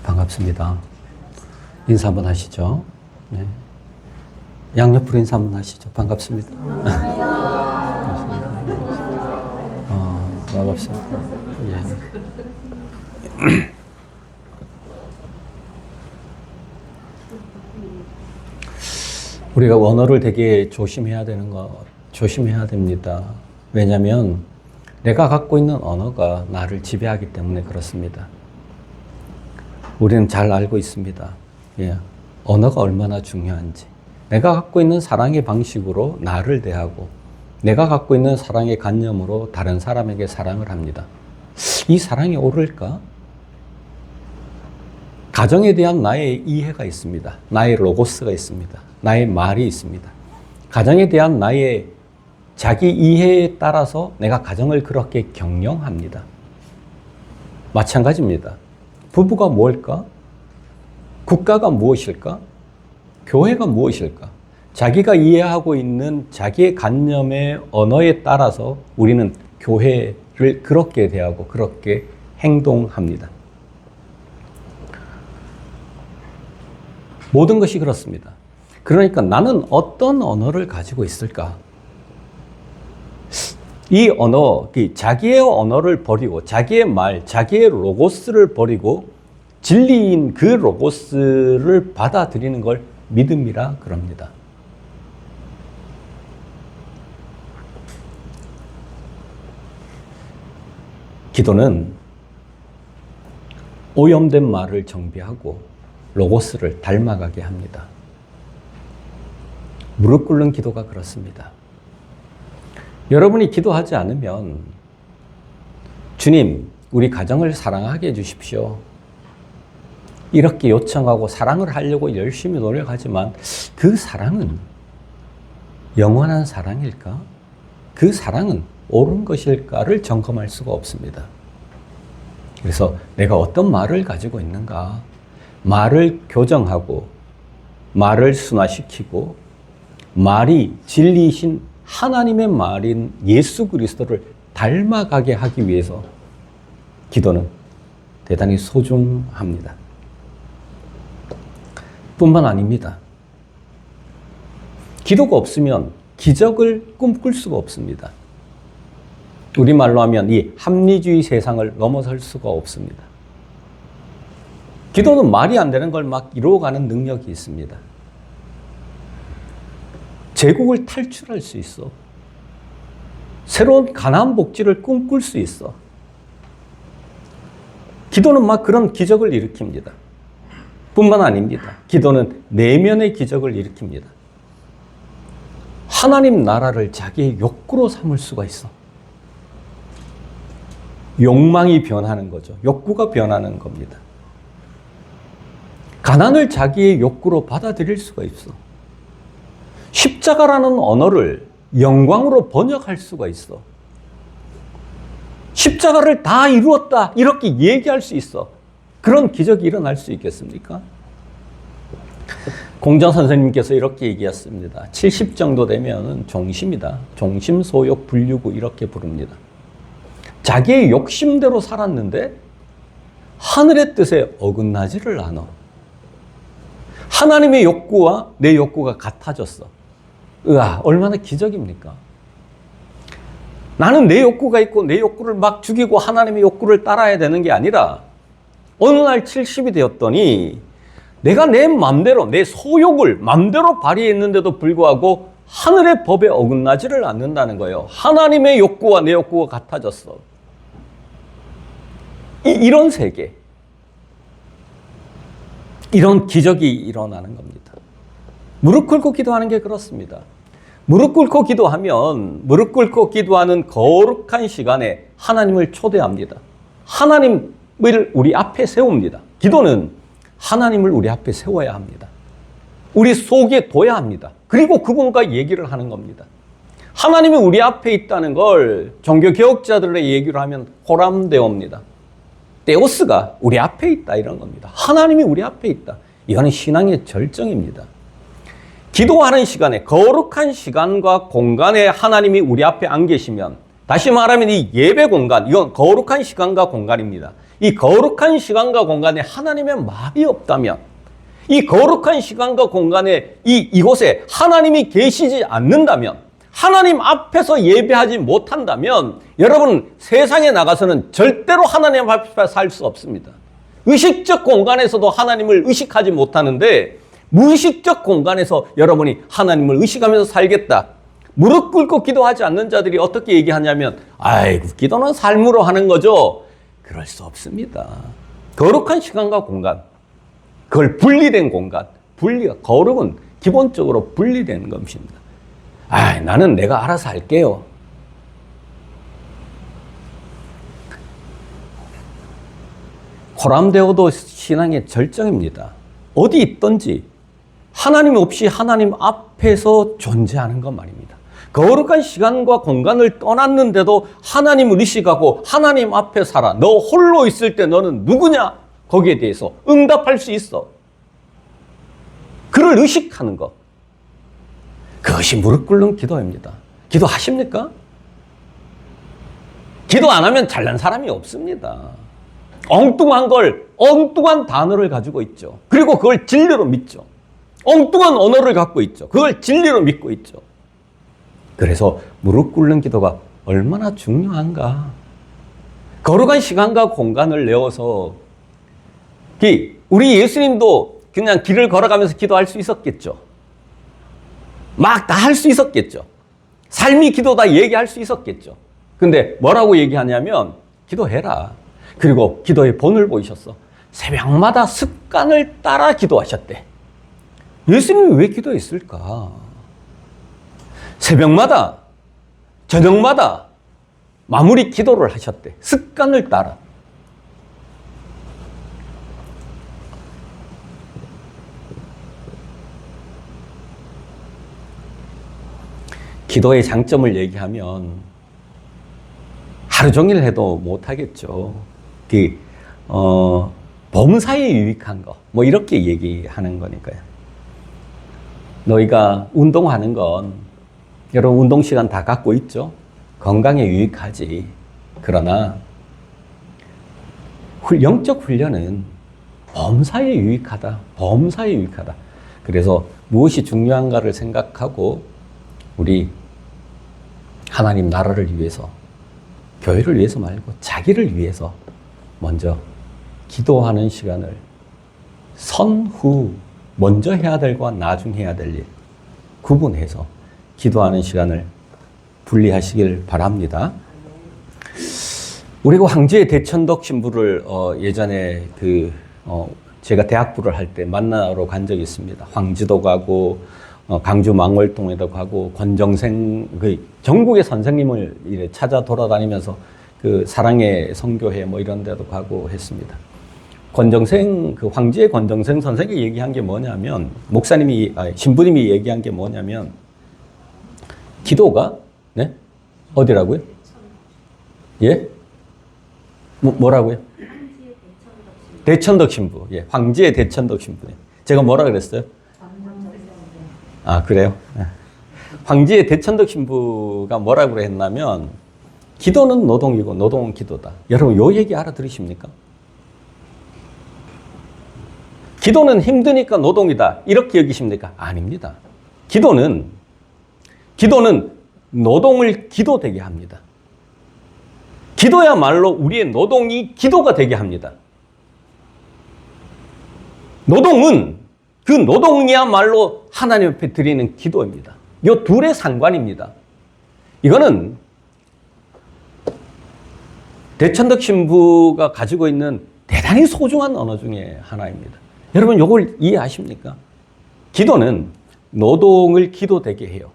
반갑습니다. 인사 한번 하시죠. 네. 양옆으로 인사 한번 하시죠. 반갑습니다. 반갑습니다. 예. 우리가 언어를 되게 조심해야 됩니다. 왜냐하면 내가 갖고 있는 언어가 나를 지배하기 때문에 그렇습니다. 우리는 잘 알고 있습니다. 예. 언어가 얼마나 중요한지. 내가 갖고 있는 사랑의 방식으로 나를 대하고 내가 갖고 있는 사랑의 관념으로 다른 사람에게 사랑을 합니다. 이 사랑이 옳을까? 가정에 대한 나의 이해가 있습니다. 나의 로고스가 있습니다. 나의 말이 있습니다. 가정에 대한 나의 자기 이해에 따라서 내가 가정을 그렇게 경영합니다. 마찬가지입니다. 부부가 뭘까? 국가가 무엇일까? 교회가 무엇일까? 자기가 이해하고 있는 자기의 관념의 언어에 따라서 우리는 교회를 그렇게 대하고 그렇게 행동합니다. 모든 것이 그렇습니다. 그러니까 나는 어떤 언어를 가지고 있을까? 이 언어, 자기의 언어를 버리고 자기의 말, 자기의 로고스를 버리고 진리인 그 로고스를 받아들이는 걸 믿음이라 그럽니다. 기도는 오염된 말을 정비하고 로고스를 닮아가게 합니다. 무릎 꿇는 기도가 그렇습니다. 여러분이 기도하지 않으면 주님, 우리 가정을 사랑하게 해주십시오. 이렇게 요청하고 사랑을 하려고 열심히 노력하지만 그 사랑은 영원한 사랑일까? 그 사랑은 옳은 것일까를 점검할 수가 없습니다. 그래서 내가 어떤 말을 가지고 있는가? 말을 교정하고 말을 순화시키고 말이 진리이신 하나님의 말인 예수 그리스도를 닮아가게 하기 위해서 기도는 대단히 소중합니다. 뿐만 아닙니다. 기도가 없으면 기적을 꿈꿀 수가 없습니다. 우리말로 하면 이 합리주의 세상을 넘어설 수가 없습니다. 기도는 말이 안 되는 걸 막 이루어가는 능력이 있습니다. 제국을 탈출할 수 있어. 새로운 가나안 복지를 꿈꿀 수 있어. 기도는 막 그런 기적을 일으킵니다. 뿐만 아닙니다. 기도는 내면의 기적을 일으킵니다. 하나님 나라를 자기의 욕구로 삼을 수가 있어. 욕망이 변하는 거죠. 욕구가 변하는 겁니다. 가난을 자기의 욕구로 받아들일 수가 있어. 십자가라는 언어를 영광으로 번역할 수가 있어. 십자가를 다 이루었다 이렇게 얘기할 수 있어. 그런 기적이 일어날 수 있겠습니까? 공정 선생님께서 이렇게 얘기했습니다. 70 정도 되면 종심이다. 종심, 소욕, 불유구 이렇게 부릅니다. 자기의 욕심대로 살았는데 하늘의 뜻에 어긋나지를 않아. 하나님의 욕구와 내 욕구가 같아졌어. 으아, 얼마나 기적입니까? 나는 내 욕구가 있고 내 욕구를 막 죽이고 하나님의 욕구를 따라야 되는 게 아니라 어느 날 70이 되었더니 내가 내 맘대로 내 소욕을 맘대로 발휘했는데도 불구하고 하늘의 법에 어긋나지를 않는다는 거예요. 하나님의 욕구와 내 욕구가 같아졌어. 이런 세계, 이런 기적이 일어나는 겁니다. 무릎 꿇고 기도하는 게 그렇습니다. 무릎 꿇고 기도하면 무릎 꿇고 기도하는 거룩한 시간에 하나님을 초대합니다. 하나님을 우리 앞에 세웁니다. 기도는 하나님을 우리 앞에 세워야 합니다. 우리 속에 둬야 합니다. 그리고 그분과 얘기를 하는 겁니다. 하나님이 우리 앞에 있다는 걸 종교개혁자들의 얘기로 하면 호람데오입니다. 데오스가 우리 앞에 있다 이런 겁니다. 하나님이 우리 앞에 있다. 이거는 신앙의 절정입니다. 기도하는 시간에 거룩한 시간과 공간에 하나님이 우리 앞에 안 계시면 다시 말하면 이 예배 공간, 이건 거룩한 시간과 공간입니다. 이 거룩한 시간과 공간에 하나님의 마음이 없다면, 이 거룩한 시간과 공간에 이곳에 하나님이 계시지 않는다면, 하나님 앞에서 예배하지 못한다면 여러분 세상에 나가서는 절대로 하나님 앞에 살 수 없습니다. 의식적 공간에서도 하나님을 의식하지 못하는데 무의식적 공간에서 여러분이 하나님을 의식하면서 살겠다. 무릎 꿇고 기도하지 않는 자들이 어떻게 얘기하냐면 아이고 기도는 삶으로 하는 거죠. 그럴 수 없습니다. 거룩한 시간과 공간, 그걸 분리된 공간, 거룩은 기본적으로 분리된 것입니다. 나는 내가 알아서 할게요. 호람되어도 신앙의 절정입니다. 어디 있든지 하나님 없이 하나님 앞에서 존재하는 것 말입니다. 거룩한 시간과 공간을 떠났는데도 하나님을 의식하고 하나님 앞에 살아. 너 홀로 있을 때 너는 누구냐? 거기에 대해서 응답할 수 있어. 그를 의식하는 것. 그것이 무릎 꿇는 기도입니다. 기도하십니까? 기도 안 하면 잘난 사람이 없습니다. 엉뚱한 단어를 가지고 있죠. 그리고 그걸 진리로 믿죠. 엉뚱한 언어를 갖고 있죠. 그걸 진리로 믿고 있죠. 그래서 무릎 꿇는 기도가 얼마나 중요한가. 거룩한 시간과 공간을 내어서 우리 예수님도 그냥 길을 걸어가면서 기도할 수 있었겠죠. 막 다 할 수 있었겠죠. 삶이 기도다 얘기할 수 있었겠죠. 근데 뭐라고 얘기하냐면 기도해라. 그리고 기도의 본을 보이셨어. 새벽마다 습관을 따라 기도하셨대. 예수님이 왜 기도했을까? 새벽마다, 저녁마다 마무리 기도를 하셨대. 습관을 따라. 기도의 장점을 얘기하면 하루 종일 해도 못하겠죠. 범사에 유익한 거, 뭐 이렇게 얘기하는 거니까요. 너희가 운동하는 건 여러분 운동 시간 다 갖고 있죠. 건강에 유익하지. 그러나 영적 훈련은 범사에 유익하다. 범사에 유익하다. 그래서 무엇이 중요한가를 생각하고 우리 하나님 나라를 위해서, 교회를 위해서 말고 자기를 위해서 먼저 기도하는 시간을 선후, 먼저 해야 될 것과 나중 해야 될 일 구분해서 기도하는 시간을 분리하시길 바랍니다. 우리가 황제의 대천덕 신부를 예전에 제가 대학부를 할 때 만나러 간 적이 있습니다. 황지도 가고 강주 망월동에도 가고 권정생 전국의 선생님을 이래 찾아 돌아다니면서 사랑의 선교회 뭐 이런 데도 가고 했습니다. 황제의 권정생 선생이 얘기한 게 뭐냐면 신부님이 얘기한 게 뭐냐면 기도가 어디라고요? 예? 뭐라고요? 대천덕 신부. 예, 황제의 대천덕 신부. 제가 뭐라 그랬어요? 그래요? 황제의 대천덕 신부가 뭐라고 했냐면 기도는 노동이고 노동은 기도다. 여러분 요 얘기 알아들으십니까? 기도는 힘드니까 노동이다. 이렇게 여기십니까? 아닙니다. 기도는 노동을 기도되게 합니다. 기도야말로 우리의 노동이 기도가 되게 합니다. 그 노동이야말로 하나님 앞에 드리는 기도입니다. 이 둘의 상관입니다. 이거는 대천덕 신부가 가지고 있는 대단히 소중한 언어 중에 하나입니다. 여러분 이걸 이해하십니까? 기도는 노동을 기도되게 해요.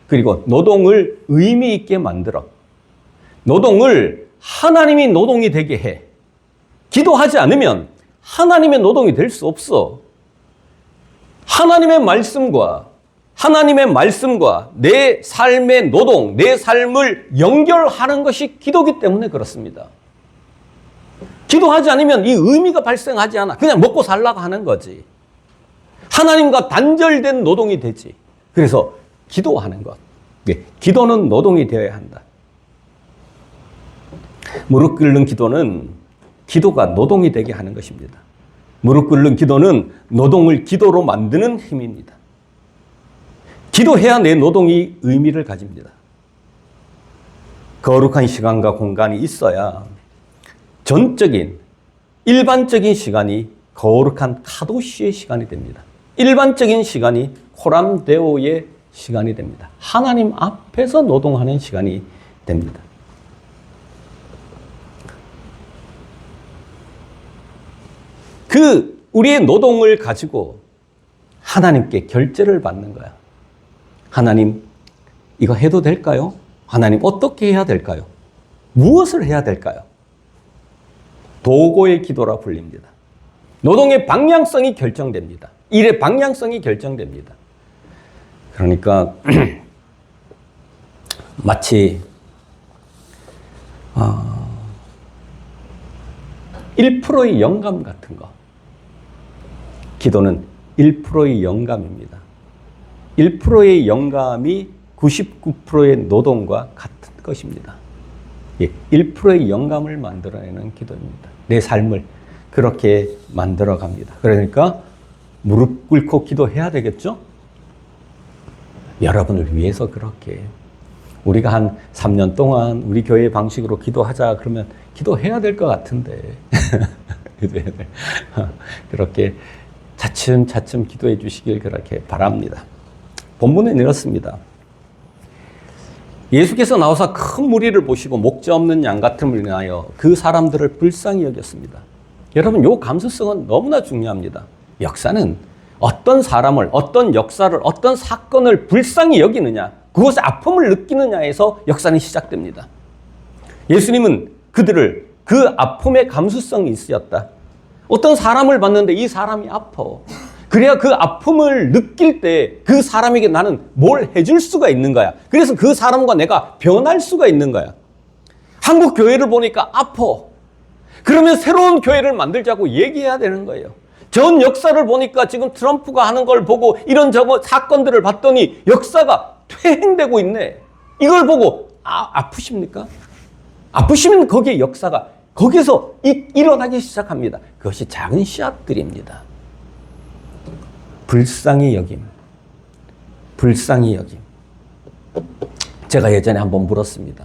그리고 노동을 의미 있게 만들어. 노동을 하나님이 노동이 되게 해. 기도하지 않으면 하나님의 노동이 될 수 없어. 하나님의 말씀과 내 삶의 노동, 내 삶을 연결하는 것이 기도기 때문에 그렇습니다. 기도하지 않으면 이 의미가 발생하지 않아. 그냥 먹고 살라고 하는 거지. 하나님과 단절된 노동이 되지. 그래서 기도하는 것. 기도는 노동이 되어야 한다. 무릎 꿇는 기도는 기도가 노동이 되게 하는 것입니다. 무릎 꿇는 기도는 노동을 기도로 만드는 힘입니다. 기도해야 내 노동이 의미를 가집니다. 거룩한 시간과 공간이 있어야 전적인, 일반적인 시간이 거룩한 카도시의 시간이 됩니다. 일반적인 시간이 호람데오의 시간이 됩니다. 하나님 앞에서 노동하는 시간이 됩니다. 우리의 노동을 가지고 하나님께 결제를 받는 거야. 하나님, 이거 해도 될까요? 하나님, 어떻게 해야 될까요? 무엇을 해야 될까요? 도고의 기도라 불립니다. 노동의 방향성이 결정됩니다. 일의 방향성이 결정됩니다. 그러니까 마치 1%의 영감 같은 거. 기도는 1%의 영감입니다. 1%의 영감이 99%의 노동과 같은 것입니다. 1%의 영감을 만들어내는 기도입니다. 내 삶을 그렇게 만들어 갑니다. 그러니까 무릎 꿇고 기도해야 되겠죠? 여러분을 위해서 그렇게. 우리가 한 3년 동안 우리 교회 방식으로 기도하자 그러면 기도해야 될 것 같은데. 기도해야 돼. 그렇게 차츰차츰 기도해 주시길 그렇게 바랍니다. 본문은 이렇습니다. 예수께서 나와서 큰 무리를 보시고 목자 없는 양 같음을 인하여 그 사람들을 불쌍히 여겼습니다. 여러분, 이 감수성은 너무나 중요합니다. 역사는 어떤 사람을, 어떤 역사를, 어떤 사건을 불쌍히 여기느냐, 그것의 아픔을 느끼느냐에서 역사는 시작됩니다. 예수님은 그들을 그 아픔의 감수성이 있으셨다. 어떤 사람을 봤는데 이 사람이 아파. 그래야 그 아픔을 느낄 때 그 사람에게 나는 뭘 해줄 수가 있는 거야. 그래서 그 사람과 내가 변할 수가 있는 거야. 한국 교회를 보니까 아파. 그러면 새로운 교회를 만들자고 얘기해야 되는 거예요. 전 역사를 보니까 지금 트럼프가 하는 걸 보고 이런 저거 사건들을 봤더니 역사가 퇴행되고 있네. 이걸 보고 아프십니까? 아프시면 거기에 역사가 거기서 일어나기 시작합니다. 그것이 작은 씨앗들입니다. 불쌍히 여김. 불쌍히 여김. 제가 예전에 한번 물었습니다.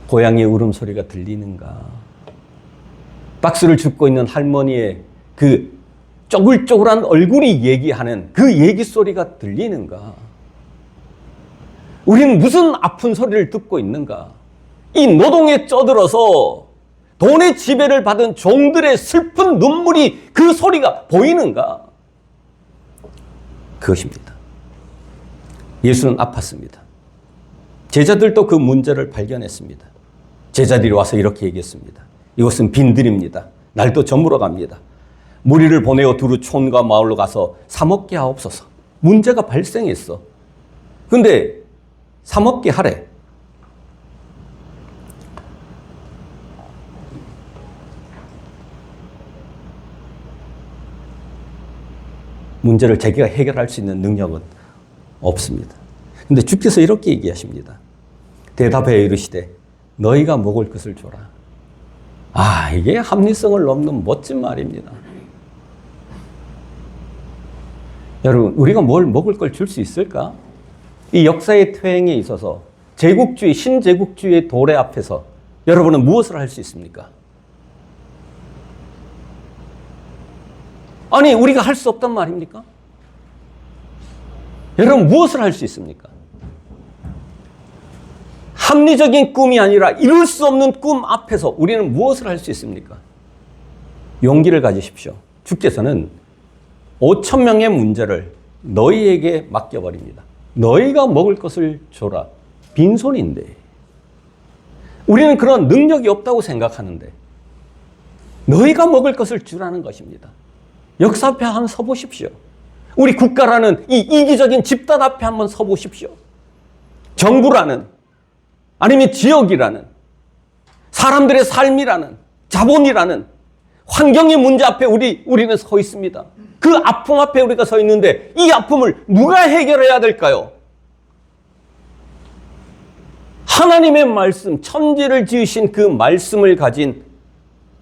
고양이의 울음소리가 들리는가? 박수를 줍고 있는 할머니의 그 쪼글쪼글한 얼굴이 얘기하는 그 얘기 소리가 들리는가? 우리는 무슨 아픈 소리를 듣고 있는가? 이 노동에 쩌들어서 돈의 지배를 받은 종들의 슬픈 눈물이 그 소리가 보이는가? 그것입니다. 예수는 아팠습니다. 제자들도 그 문제를 발견했습니다. 제자들이 와서 이렇게 얘기했습니다. 이것은 빈들입니다. 날도 저물어 갑니다. 무리를 보내어 두루 촌과 마을로 가서 사 먹게 하옵소서. 문제가 발생했어. 근데 사 먹게 하래. 문제를 자기가 해결할 수 있는 능력은 없습니다. 근데 주께서 이렇게 얘기하십니다. 대답하여 이르시되 너희가 먹을 것을 줘라. 이게 합리성을 넘는 멋진 말입니다. 여러분, 우리가 뭘 먹을 걸 줄 수 있을까? 이 역사의 퇴행에 있어서 제국주의, 신제국주의의 도래 앞에서 여러분은 무엇을 할 수 있습니까? 아니, 우리가 할 수 없단 말입니까? 여러분, 무엇을 할 수 있습니까? 합리적인 꿈이 아니라 이룰 수 없는 꿈 앞에서 우리는 무엇을 할 수 있습니까? 용기를 가지십시오. 주께서는 5,000명의 문제를 너희에게 맡겨버립니다. 너희가 먹을 것을 줘라. 빈손인데. 우리는 그런 능력이 없다고 생각하는데 너희가 먹을 것을 주라는 것입니다. 역사 앞에 한번 서보십시오. 우리 국가라는 이 이기적인 집단 앞에 한번 서보십시오. 정부라는, 아니면 지역이라는, 사람들의 삶이라는, 자본이라는 환경의 문제 앞에 우리는 서 있습니다. 그 아픔 앞에 우리가 서 있는데 이 아픔을 누가 해결해야 될까요? 하나님의 말씀, 천지를 지으신 그 말씀을 가진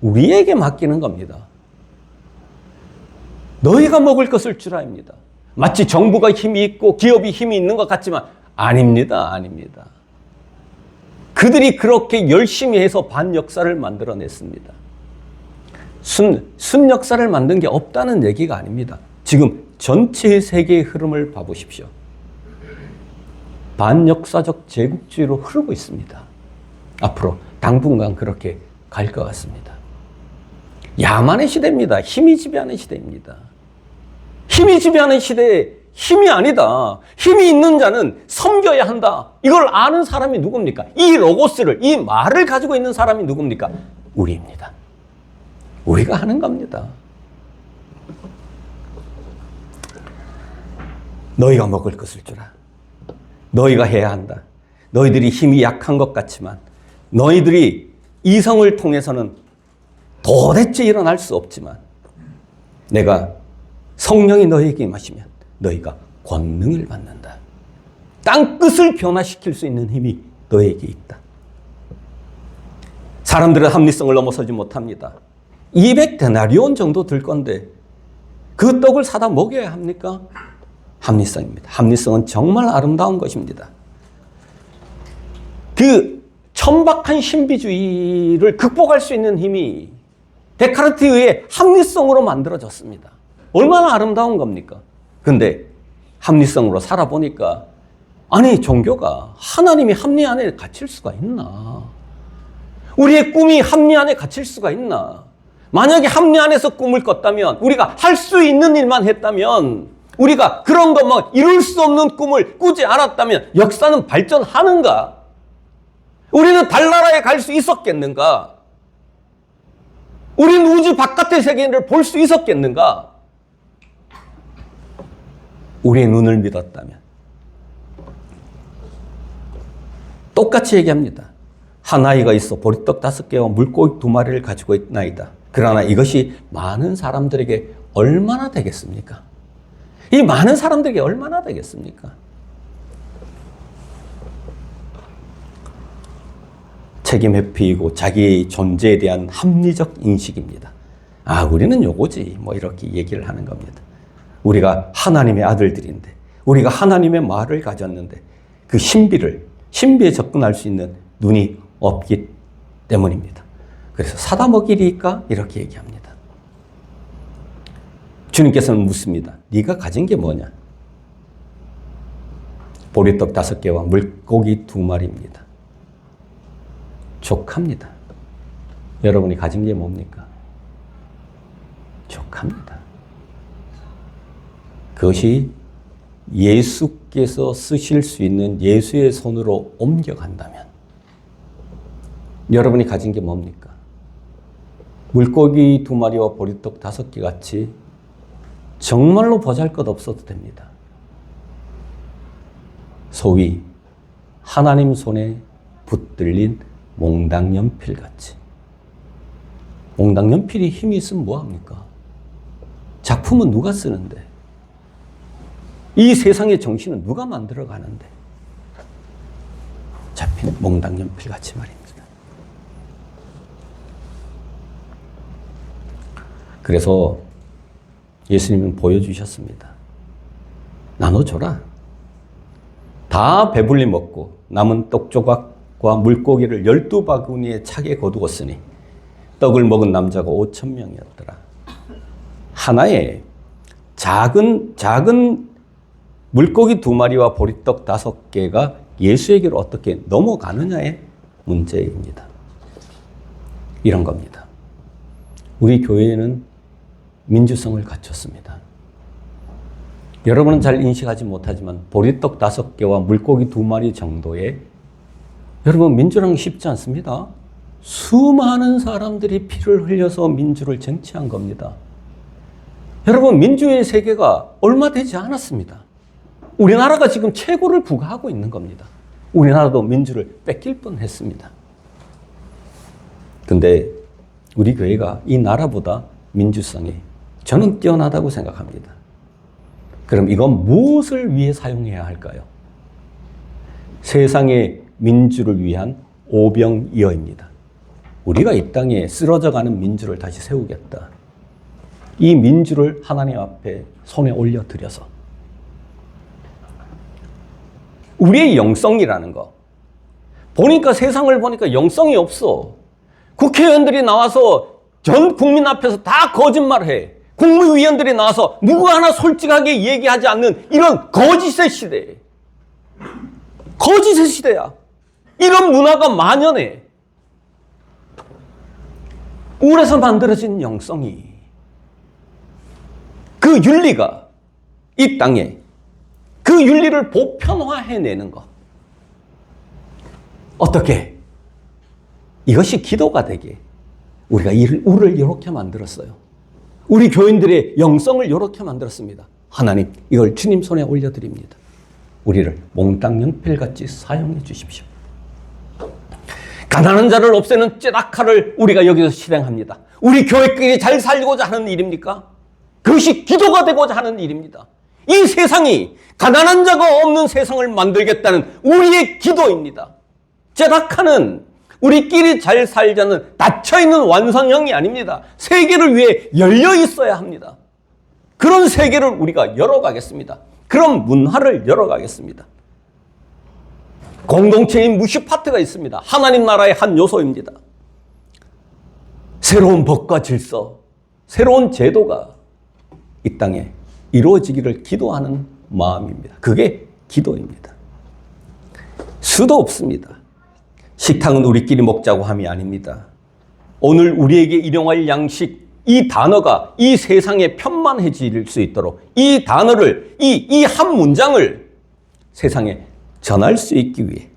우리에게 맡기는 겁니다. 너희가 먹을 것을 주라입니다. 마치 정부가 힘이 있고 기업이 힘이 있는 것 같지만 아닙니다. 아닙니다. 그들이 그렇게 열심히 해서 반역사를 만들어냈습니다. 순 역사를 만든 게 없다는 얘기가 아닙니다. 지금 전체 세계의 흐름을 봐보십시오. 반역사적 제국주의로 흐르고 있습니다. 앞으로 당분간 그렇게 갈 것 같습니다. 야만의 시대입니다. 힘이 지배하는 시대입니다. 힘이 지배하는 시대에 힘이 아니다. 힘이 있는 자는 섬겨야 한다. 이걸 아는 사람이 누굽니까? 이 로고스를, 이 말을 가지고 있는 사람이 누굽니까? 우리입니다. 우리가 하는 겁니다. 너희가 먹을 것을 주라. 너희가 해야 한다. 너희들이 힘이 약한 것 같지만 너희들이 이성을 통해서는 도대체 일어날 수 없지만 내가 성령이 너희에게 임하시면 너희가 권능을 받는다. 땅끝을 변화시킬 수 있는 힘이 너희에게 있다. 사람들은 합리성을 넘어서지 못합니다. 200데나리온 정도 들 건데 그 떡을 사다 먹여야 합니까? 합리성입니다. 합리성은 정말 아름다운 것입니다. 그 천박한 신비주의를 극복할 수 있는 힘이 데카르트에 의해 합리성으로 만들어졌습니다. 얼마나 아름다운 겁니까? 근데 합리성으로 살아보니까 아니 종교가 하나님이 합리 안에 갇힐 수가 있나? 우리의 꿈이 합리 안에 갇힐 수가 있나? 만약에 합리 안에서 꿈을 꿨다면 우리가 할 수 있는 일만 했다면 우리가 그런 거 뭐 이룰 수 없는 꿈을 꾸지 않았다면 역사는 발전하는가? 우리는 달나라에 갈 수 있었겠는가? 우리는 우주 바깥의 세계를 볼 수 있었겠는가? 우리의 눈을 믿었다면. 똑같이 얘기합니다. 한 아이가 있어 보리떡 5개와 물고기 2마리를 가지고 있나이다. 그러나 이것이 많은 사람들에게 얼마나 되겠습니까? 이 많은 사람들에게 얼마나 되겠습니까? 책임 회피이고 자기의 존재에 대한 합리적 인식입니다. 아, 우리는 요거지. 뭐 이렇게 얘기를 하는 겁니다. 우리가 하나님의 아들들인데, 우리가 하나님의 말을 가졌는데 그 신비에 접근할 수 있는 눈이 없기 때문입니다. 그래서 사다 먹이리까? 이렇게 얘기합니다. 주님께서는 묻습니다. 네가 가진 게 뭐냐? 보리떡 5개와 물고기 2마리입니다. 족합니다. 여러분이 가진 게 뭡니까? 족합니다. 그것이 예수께서 쓰실 수 있는 예수의 손으로 옮겨간다면 여러분이 가진 게 뭡니까? 물고기 2마리와 보리떡 5개 같이 정말로 보잘것없어도 됩니다. 소위 하나님 손에 붙들린 몽당연필같이. 몽당연필이 힘이 있으면 뭐합니까? 작품은 누가 쓰는데? 이 세상의 정신은 누가 만들어가는데? 잡힌 몽당연필같이 말입니다. 그래서 예수님은 보여주셨습니다. 나눠줘라. 다 배불리 먹고 남은 떡조각과 물고기를 12바구니에 차게 거두었으니 떡을 먹은 남자가 5,000명이었더라. 하나의 작은 물고기 2마리와 보리떡 5개가 예수에게로 어떻게 넘어가느냐의 문제입니다. 이런 겁니다. 우리 교회는 민주성을 갖췄습니다. 여러분은 잘 인식하지 못하지만 보리떡 5개와 물고기 2마리 정도의 여러분 민주라는 게 쉽지 않습니다. 수많은 사람들이 피를 흘려서 민주를 쟁취한 겁니다. 여러분 민주의 세계가 얼마 되지 않았습니다. 우리나라가 지금 최고를 부과하고 있는 겁니다. 우리나라도 민주를 뺏길 뻔했습니다. 근데 우리 교회가 이 나라보다 민주성이 저는 뛰어나다고 생각합니다. 그럼 이건 무엇을 위해 사용해야 할까요? 세상의 민주를 위한 오병이어입니다. 우리가 이 땅에 쓰러져가는 민주를 다시 세우겠다. 이 민주를 하나님 앞에 손에 올려드려서 우리의 영성이라는 거. 보니까 세상을 보니까 영성이 없어. 국회의원들이 나와서 전 국민 앞에서 다 거짓말해. 국무위원들이 나와서 누구 하나 솔직하게 얘기하지 않는 이런 거짓의 시대. 거짓의 시대야. 이런 문화가 만연해. 우울에서 만들어진 영성이, 그 윤리가 이 땅에 그 윤리를 보편화해내는 것. 어떻게? 이것이 기도가 되게 우리가 우리를 이렇게 만들었어요. 우리 교인들의 영성을 이렇게 만들었습니다. 하나님, 이걸 주님 손에 올려드립니다. 우리를 몽땅 연필같이 사용해 주십시오. 가난한 자를 없애는 째락칼을 우리가 여기서 실행합니다. 우리 교회끼리 잘 살고자 하는 일입니까? 그것이 기도가 되고자 하는 일입니다. 이 세상이 가난한 자가 없는 세상을 만들겠다는 우리의 기도입니다. 째락칼은 우리끼리 잘 살자는 닫혀있는 완성형이 아닙니다. 세계를 위해 열려 있어야 합니다. 그런 세계를 우리가 열어가겠습니다. 그런 문화를 열어가겠습니다. 공동체인 무시파트가 있습니다. 하나님 나라의 한 요소입니다. 새로운 법과 질서, 새로운 제도가 이 땅에 이루어지기를 기도하는 마음입니다. 그게 기도입니다. 수도 없습니다. 식탁은 우리끼리 먹자고 함이 아닙니다. 오늘 우리에게 일용할 양식, 이 단어가 이 세상에 편만해질 수 있도록 이 단어를, 이 한 문장을 세상에 전할 수 있기 위해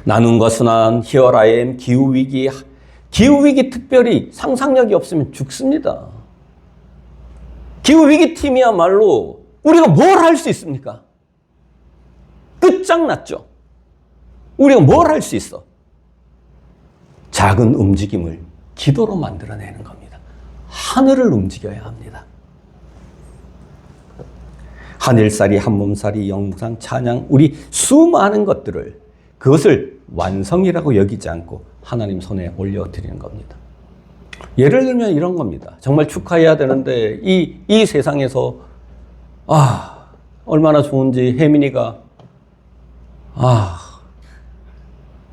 나눈과 순환, Here I am, 기후위기. 기후위기 특별히 상상력이 없으면 죽습니다. 기후위기 팀이야말로 우리가 뭘 할 수 있습니까? 끝장났죠. 우리가 뭘 할 수 있어? 작은 움직임을 기도로 만들어내는 겁니다. 하늘을 움직여야 합니다. 하늘살이, 한몸살이, 영상, 찬양, 우리 수많은 것들을, 그것을 완성이라고 여기지 않고 하나님 손에 올려드리는 겁니다. 예를 들면 이런 겁니다. 정말 축하해야 되는데 이 세상에서 얼마나 좋은지 혜민이가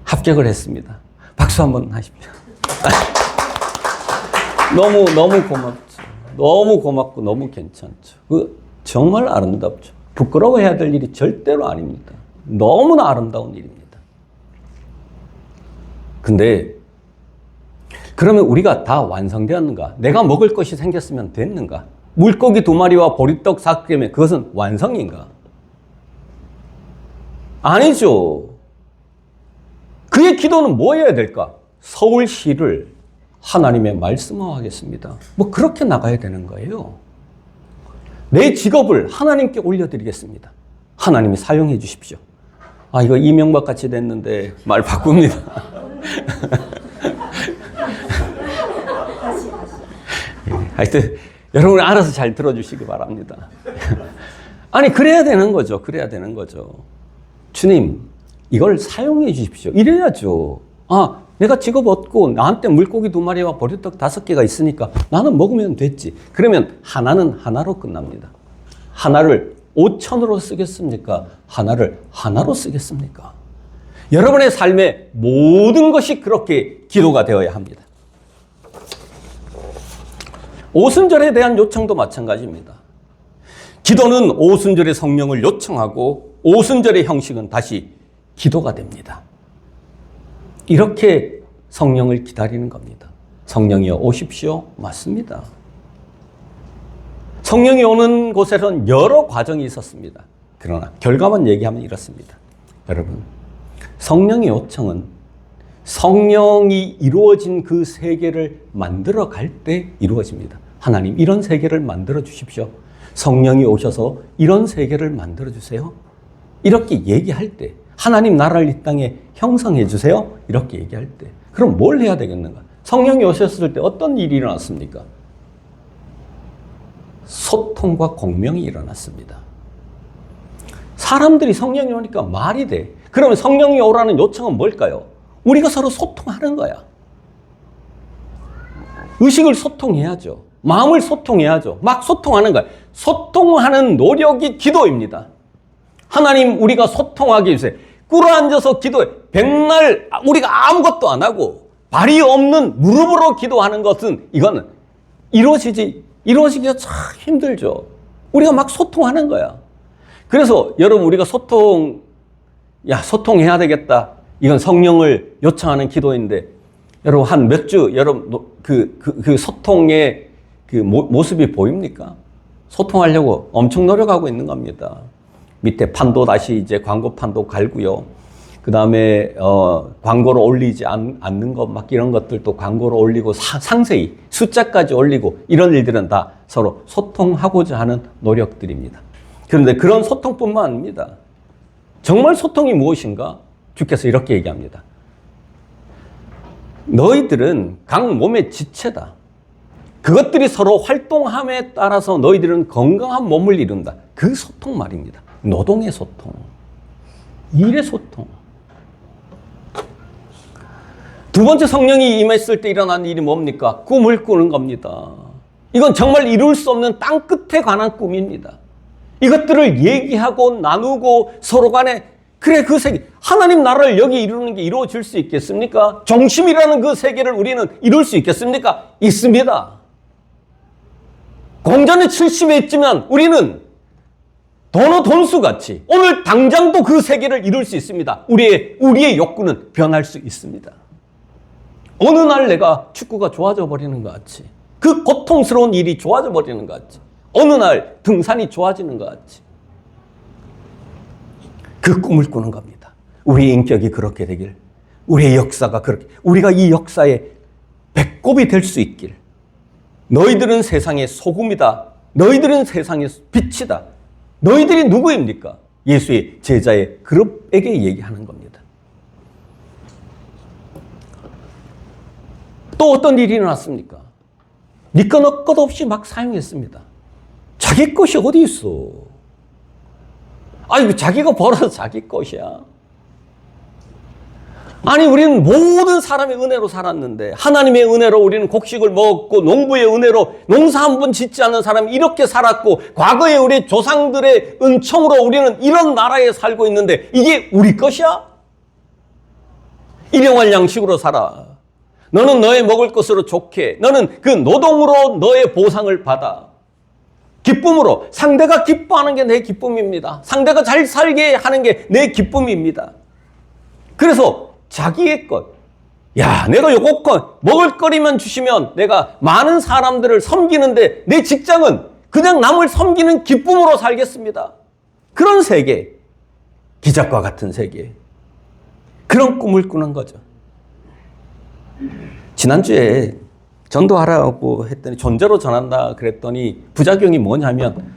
합격을 했습니다. 박수 한번 하십시오. 너무 고맙죠. 너무 고맙고 너무 괜찮죠. 정말 아름답죠. 부끄러워해야 될 일이 절대로 아닙니다. 너무나 아름다운 일입니다. 근데 그러면 우리가 다 완성되었는가? 내가 먹을 것이 생겼으면 됐는가? 물고기 2마리와 보리떡 4개면 그것은 완성인가? 아니죠. 그의 기도는 뭐 해야 될까? 서울시를 하나님의 말씀화하겠습니다. 뭐 그렇게 나가야 되는 거예요. 내 직업을 하나님께 올려드리겠습니다. 하나님이 사용해 주십시오. 이거 이명박 같이 됐는데 말 바꿉니다. 하여튼 여러분 알아서 잘 들어주시기 바랍니다. 아니 그래야 되는 거죠. 그래야 되는 거죠. 주님, 이걸 사용해 주십시오. 이래야죠. 내가 직업 얻고 나한테 물고기 2마리와 보리떡 5개가 있으니까 나는 먹으면 됐지. 그러면 하나는 하나로 끝납니다. 하나를 5천으로 쓰겠습니까? 하나를 하나로 쓰겠습니까? 여러분의 삶의 모든 것이 그렇게 기도가 되어야 합니다. 오순절에 대한 요청도 마찬가지입니다. 기도는 오순절의 성령을 요청하고 오순절의 형식은 다시 기도가 됩니다. 이렇게 성령을 기다리는 겁니다. 성령이여 오십시오. 맞습니다. 성령이 오는 곳에는 여러 과정이 있었습니다. 그러나 결과만 얘기하면 이렇습니다. 여러분, 성령의 요청은 성령이 이루어진 그 세계를 만들어 갈 때 이루어집니다. 하나님, 이런 세계를 만들어 주십시오. 성령이 오셔서 이런 세계를 만들어 주세요. 이렇게 얘기할 때, 하나님 나라를 이 땅에 형성해 주세요. 이렇게 얘기할 때, 그럼 뭘 해야 되겠는가? 성령이 오셨을 때 어떤 일이 일어났습니까? 소통과 공명이 일어났습니다. 사람들이 성령이 오니까 말이 돼. 그러면 성령이 오라는 요청은 뭘까요? 우리가 서로 소통하는 거야. 의식을 소통해야죠. 마음을 소통해야죠. 막 소통하는 거예요. 소통하는 노력이 기도입니다. 하나님, 우리가 소통하기 위해서 꿇어앉아서 기도해. 백날 우리가 아무것도 안 하고 발이 없는 무릎으로 기도하는 것은 이거는 이루어지기가 참 힘들죠. 우리가 막 소통하는 거야. 그래서 여러분, 우리가 소통해야 되겠다. 이건 성령을 요청하는 기도인데, 여러분 한 몇 주 여러분 그 소통의 그 모습이 보입니까? 소통하려고 엄청 노력하고 있는 겁니다. 밑에 판도 다시 이제 광고 판도 갈고요. 그 다음에 광고를 올리지 않는 것 막 이런 것들도 광고를 올리고 상세히 숫자까지 올리고 이런 일들은 다 서로 소통하고자 하는 노력들입니다. 그런데 그런 소통뿐만 아닙니다. 정말 소통이 무엇인가? 주께서 이렇게 얘기합니다. 너희들은 각 몸의 지체다. 그것들이 서로 활동함에 따라서 너희들은 건강한 몸을 이룬다. 그 소통 말입니다. 노동의 소통, 일의 소통. 두 번째, 성령이 임했을 때 일어난 일이 뭡니까? 꿈을 꾸는 겁니다. 이건 정말 이룰 수 없는 땅 끝에 관한 꿈입니다. 이것들을 얘기하고 나누고 서로 간에 그래, 그 세계, 하나님 나라를 여기 이루는 게 이루어질 수 있겠습니까? 정심이라는 그 세계를 우리는 이룰 수 있겠습니까? 있습니다. 공전의 70에 있지만 우리는 돈수같이 오늘 당장도 그 세계를 이룰 수 있습니다. 우리의 욕구는 변할 수 있습니다. 어느 날 내가 축구가 좋아져 버리는 것 같이, 그 고통스러운 일이 좋아져 버리는 것 같이, 어느 날 등산이 좋아지는 것 같이, 그 꿈을 꾸는 겁니다. 우리의 인격이 그렇게 되길, 우리의 역사가 그렇게, 우리가 이 역사의 배꼽이 될 수 있길. 너희들은 세상의 소금이다. 너희들은 세상의 빛이다. 너희들이 누구입니까? 예수의 제자의 그룹에게 얘기하는 겁니다. 또 어떤 일이 일어났습니까? 네 것 너 것 없이 막 사용했습니다. 자기 것이 어디 있어? 아니, 자기가 벌어서 자기 것이야. 아니, 우리는 모든 사람의 은혜로 살았는데, 하나님의 은혜로 우리는 곡식을 먹었고, 농부의 은혜로 농사 한 번 짓지 않는 사람이 이렇게 살았고, 과거에 우리 조상들의 은총으로 우리는 이런 나라에 살고 있는데, 이게 우리 것이야? 일용할 양식으로 살아. 너는 너의 먹을 것으로 좋게, 너는 그 노동으로 너의 보상을 받아. 기쁨으로, 상대가 기뻐하는 게 내 기쁨입니다. 상대가 잘 살게 하는 게 내 기쁨입니다. 그래서 자기의 것, 야, 내가 요거 먹을 거리만 주시면 내가 많은 사람들을 섬기는데 내 직장은 그냥 남을 섬기는 기쁨으로 살겠습니다. 그런 세계, 기적과 같은 세계, 그런 꿈을 꾸는 거죠. 지난주에 전도하라고 했더니 존재로 전한다 그랬더니 부작용이 뭐냐면,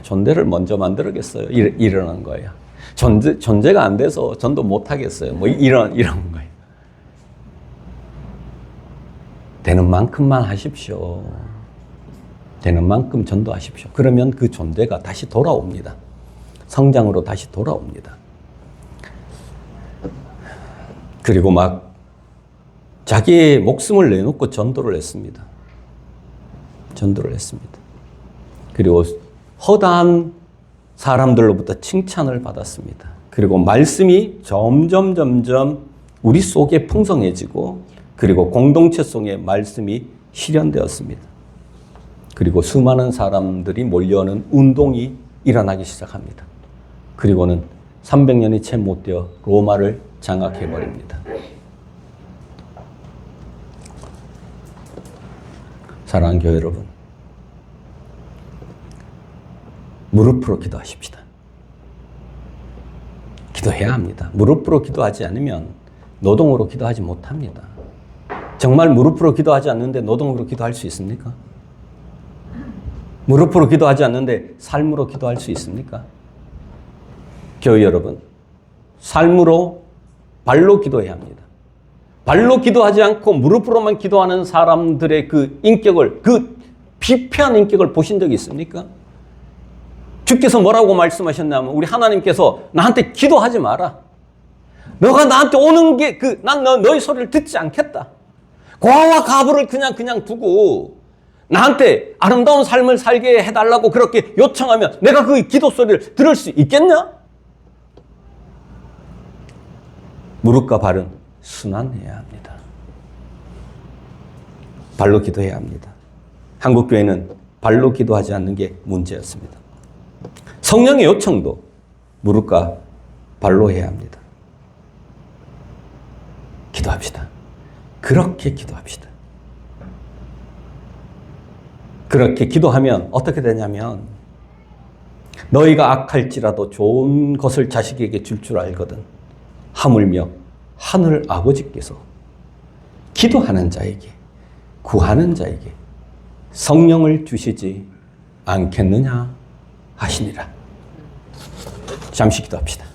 존재를 먼저 만들겠어요. 이러는 거예요. 존재가 안 돼서 전도 못 하겠어요. 뭐 이런 거예요. 되는 만큼만 하십시오. 되는 만큼 전도하십시오. 그러면 그 존재가 다시 돌아옵니다. 성장으로 다시 돌아옵니다. 그리고 막 자기의 목숨을 내놓고 전도를 했습니다. 전도를 했습니다. 그리고 허다한 사람들로부터 칭찬을 받았습니다. 그리고 말씀이 점점 우리 속에 풍성해지고, 그리고 공동체 속에 말씀이 실현되었습니다. 그리고 수많은 사람들이 몰려오는 운동이 일어나기 시작합니다. 그리고는 300년이 채 못 되어 로마를 장악해버립니다. 사랑하는 교회 여러분, 무릎으로 기도하십시다. 기도해야 합니다. 무릎으로 기도하지 않으면 노동으로 기도하지 못합니다. 정말 무릎으로 기도하지 않는데 노동으로 기도할 수 있습니까? 무릎으로 기도하지 않는데 삶으로 기도할 수 있습니까? 교회 여러분, 삶으로, 발로 기도해야 합니다. 발로 기도하지 않고 무릎으로만 기도하는 사람들의 그 인격을, 그 피폐한 인격을 보신 적이 있습니까? 주께서 뭐라고 말씀하셨냐면, 우리 하나님께서 나한테 기도하지 마라. 너가 나한테 오는 게 난 너의 소리를 듣지 않겠다. 고아와 과부를 그냥 두고 나한테 아름다운 삶을 살게 해달라고 그렇게 요청하면 내가 그 기도 소리를 들을 수 있겠냐? 무릎과 발은 순환해야 합니다. 발로 기도해야 합니다. 한국교회는 발로 기도하지 않는 게 문제였습니다. 성령의 요청도 무릎과 발로 해야 합니다. 기도합시다. 그렇게 기도합시다. 그렇게 기도하면 어떻게 되냐면 너희가 악할지라도 좋은 것을 자식에게 줄 줄 알거든 하물며 하늘 아버지께서 기도하는 자에게 구하는 자에게 성령을 주시지 않겠느냐 하시니라. 잠시 기도합시다.